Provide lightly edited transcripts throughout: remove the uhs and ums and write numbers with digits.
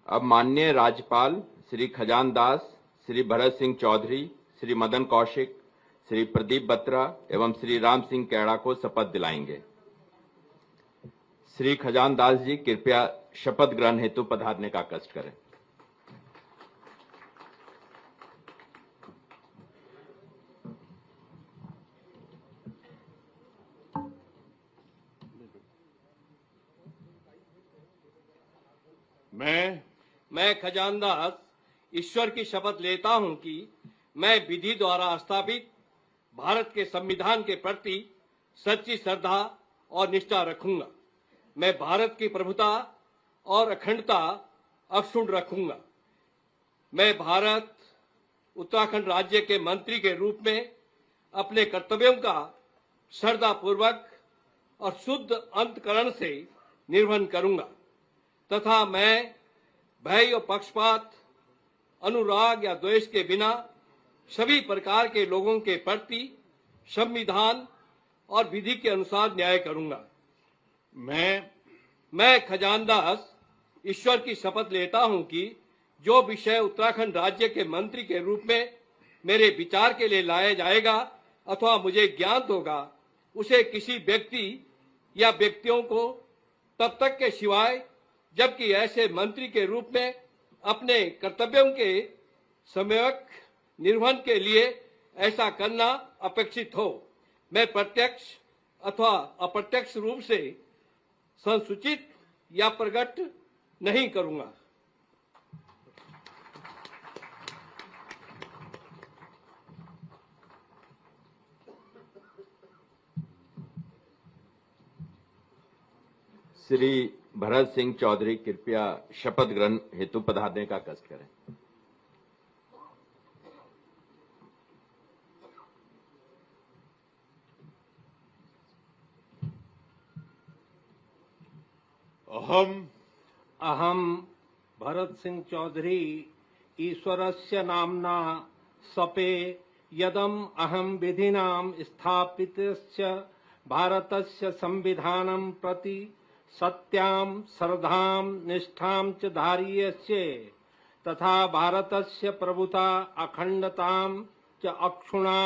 अब माननीय राज्यपाल श्री खजान दास, श्री भरत सिंह चौधरी, श्री मदन कौशिक, श्री प्रदीप बत्रा एवं श्री राम सिंह कैड़ा को शपथ दिलाएंगे। श्री खजान दास जी कृपया शपथ ग्रहण हेतु पधारने का कष्ट करें। मैं खजान दास ईश्वर की शपथ लेता हूं कि मैं विधि द्वारा स्थापित भारत के संविधान के प्रति सच्ची श्रद्धा और निष्ठा रखूंगा। मैं भारत की प्रभुता और अखंडता अक्षुण्ण रखूंगा। मैं भारत उत्तराखंड राज्य के मंत्री के रूप में अपने कर्तव्यों का श्रद्धापूर्वक और शुद्ध अंतःकरण से निर्वहन करूंगा तथा मैं भय और पक्षपात, अनुराग या द्वेष के बिना सभी प्रकार के लोगों के प्रति संविधान और विधि के अनुसार न्याय करूंगा। मैं खजान दास ईश्वर की शपथ लेता हूं कि जो विषय उत्तराखंड राज्य के मंत्री के रूप में मेरे विचार के लिए लाया जाएगा अथवा मुझे ज्ञात होगा, उसे किसी व्यक्ति या व्यक्तियों को तब तक के सिवाय जबकि ऐसे मंत्री के रूप में अपने कर्तव्यों के सम्यक निर्वहन के लिए ऐसा करना अपेक्षित हो, मैं प्रत्यक्ष अथवा अप्रत्यक्ष रूप से संसूचित या प्रकट नहीं करूंगा। श्री भरत सिंह चौधरी कृपया शपथ ग्रहण हेतु पधारने का कष्ट करें। अहम भरत सिंह चौधरी ईश्वरस्य नाम्ना सपे यदम अहम विधिनां स्थापितस्य भारतस्य संविधानं प्रति सत्यां श्रद्धां निष्ठां च धारयिष्ये तथा भारतस्य प्रभुता अखंडतां च अक्षुण्णा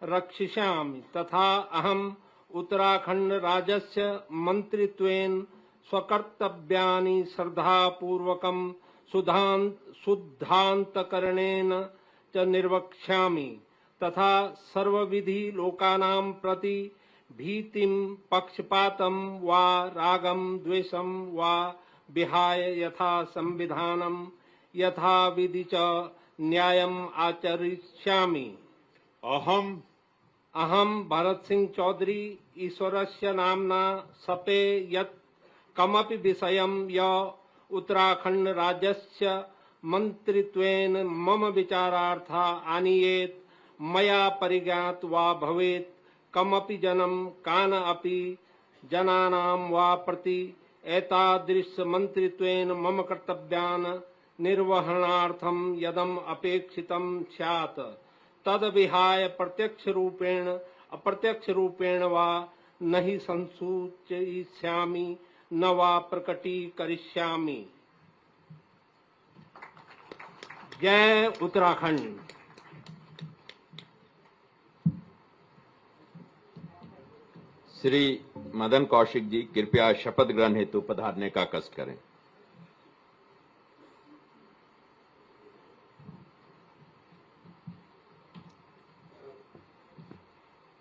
रक्षिष्यामि तथा अहम् उत्तराखंड राज्यस्य मन्त्रित्वेन स्वकर्तव्यानि श्रद्धापूर्वकं शुद्धान्तकरणेन च निर्वक्ष्यामि तथा सर्वविधि लोकानां प्रति भीतिं पक्षपातं वा रागं द्वेषं वा विहाय यथा संविधानं यथा विधि च न्यायम् आचरिष्यामि। अहम भरत सिंह चौधरी ईश्वरस्य नाम्ना सपे यत् कमपि विषयं य उत्तराखंड राज्यस्य मन्त्रित्वेन मम विचारार्था आनीयेत् मया परिज्ञात वा भवेत् कमपि जनं कान अपि जनानां वा प्रति एतादृश मन्त्रित्वेन मम कर्तव्यान् निर्वहणार्थं यदम अपेक्षितं स्यात् तद विहाय प्रत्यक्ष रूपेण अप्रत्यक्ष रूपेण वा नहि संसूचयिष्यामि न वा प्रकटीकरिष्यामि। जय उत्तराखंड। श्री मदन कौशिक जी कृपया शपथ ग्रहण हेतु पधारने का कष्ट करें।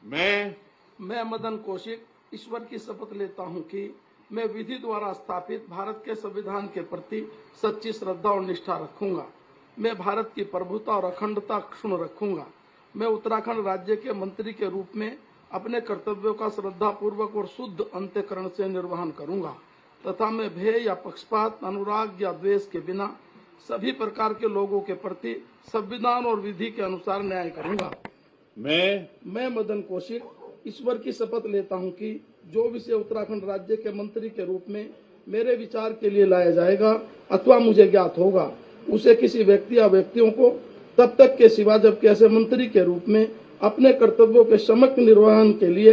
मैं मदन कौशिक ईश्वर की शपथ लेता हूं कि मैं विधि द्वारा स्थापित भारत के संविधान के प्रति सच्ची श्रद्धा और निष्ठा रखूंगा। मैं भारत की प्रभुता और अखंडता अक्षुण्ण रखूंगा। मैं उत्तराखंड राज्य के मंत्री के रूप में अपने कर्तव्यों का श्रद्धापूर्वक और शुद्ध अंतःकरण से निर्वहन करूंगा तथा मैं भय या पक्षपात, अनुराग या द्वेष के बिना सभी प्रकार के लोगों के प्रति संविधान और विधि के अनुसार न्याय करूंगा। मैं मदन कौशिक ईश्वर की शपथ लेता हूं कि जो विषय उत्तराखंड राज्य के मंत्री के रूप में मेरे विचार के लिए लाया जाएगा अथवा मुझे ज्ञात होगा, उसे किसी व्यक्ति या व्यक्तियों को तब तक के सिवा जबकि ऐसे मंत्री के रूप में अपने कर्तव्यों के सम्यक निर्वहन के लिए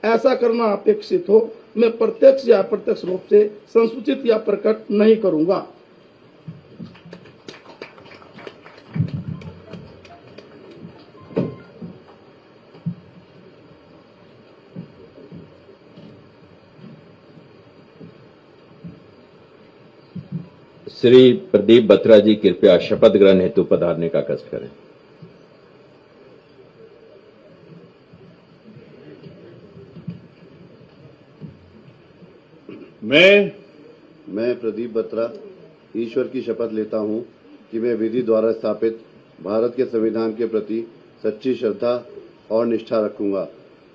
ऐसा करना अपेक्षित हो, मैं प्रत्यक्ष या अप्रत्यक्ष रूप से संसूचित या प्रकट नहीं करूंगा। श्री प्रदीप बत्रा जी कृपया शपथ ग्रहण हेतु पधारने का कष्ट करें। मैं प्रदीप बत्रा ईश्वर की शपथ लेता हूं कि मैं विधि द्वारा स्थापित भारत के संविधान के प्रति सच्ची श्रद्धा और निष्ठा रखूंगा।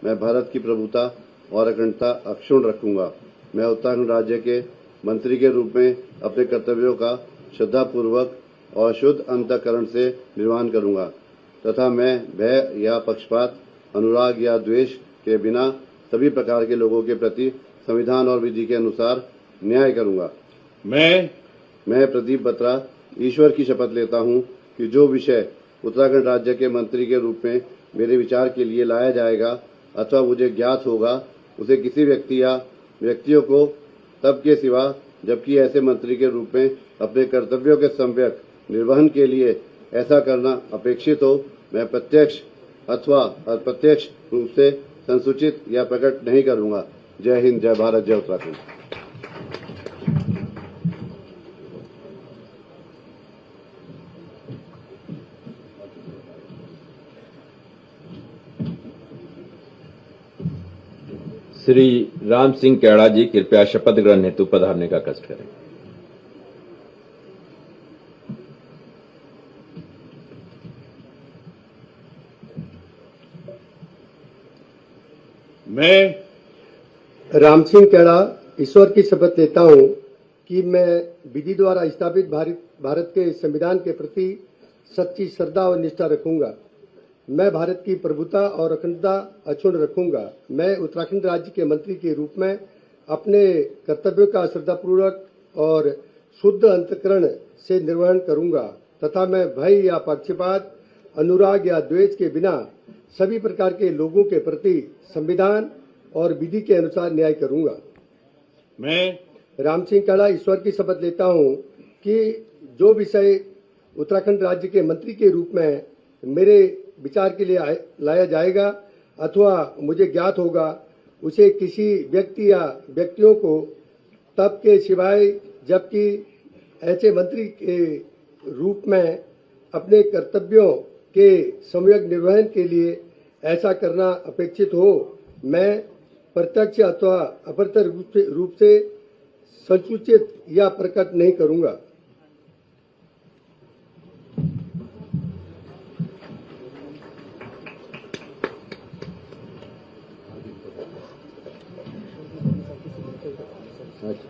मैं भारत की प्रभुता और अखंडता अक्षुण्ण रखूंगा। मैं उत्तराखंड राज्य के मंत्री के रूप में अपने कर्तव्यों का श्रद्धापूर्वक और शुद्ध अंतःकरण से निर्वहन करूंगा तथा मैं भय या पक्षपात, अनुराग या द्वेष के बिना सभी प्रकार के लोगों के प्रति संविधान और विधि के अनुसार न्याय करूंगा। मैं प्रदीप बत्रा ईश्वर की शपथ लेता हूं कि जो विषय उत्तराखंड राज्य के मंत्री के रूप में मेरे विचार के लिए लाया जाएगा अथवा मुझे ज्ञात होगा, उसे किसी व्यक्ति या व्यक्तियों को तब के सिवा जबकि ऐसे मंत्री के रूप में अपने कर्तव्यों के सम्यक निर्वहन के लिए ऐसा करना अपेक्षित हो, मैं प्रत्यक्ष अथवा अप्रत्यक्ष रूप से संसूचित या प्रकट नहीं करूंगा। जय हिंद, जय भारत, जय उत्तराखंड। श्री राम सिंह कैड़ा जी कृपया शपथ ग्रहण हेतु पधारने का कष्ट करें। मैं राम सिंह कैड़ा ईश्वर की शपथ लेता हूं कि मैं विधि द्वारा स्थापित भारत के संविधान के प्रति सच्ची श्रद्धा और निष्ठा रखूंगा। मैं भारत की प्रभुता और अखंडता अक्षुण्ण रखूंगा। मैं उत्तराखंड राज्य के मंत्री के रूप में अपने कर्तव्यों का श्रद्धापूर्वक और शुद्ध अंतःकरण से निर्वहन करूंगा तथा मैं भय या पक्षपात, अनुराग या द्वेष के बिना सभी प्रकार के लोगों के प्रति संविधान और विधि के अनुसार न्याय करूंगा। मैं राम सिंह कैड़ा ईश्वर की शपथ लेता हूं कि जो विषय उत्तराखंड राज्य के मंत्री के रूप में मेरे विचार के लिए लाया जाएगा अथवा मुझे ज्ञात होगा, उसे किसी व्यक्ति या व्यक्तियों को तब के सिवाय जबकि ऐसे मंत्री के रूप में अपने कर्तव्यों के सम्यक निर्वहन के लिए ऐसा करना अपेक्षित हो, मैं प्रत्यक्ष अथवा अप्रत्यक्ष रूप से संसूचित या प्रकट नहीं करूंगा।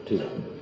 ठीक है।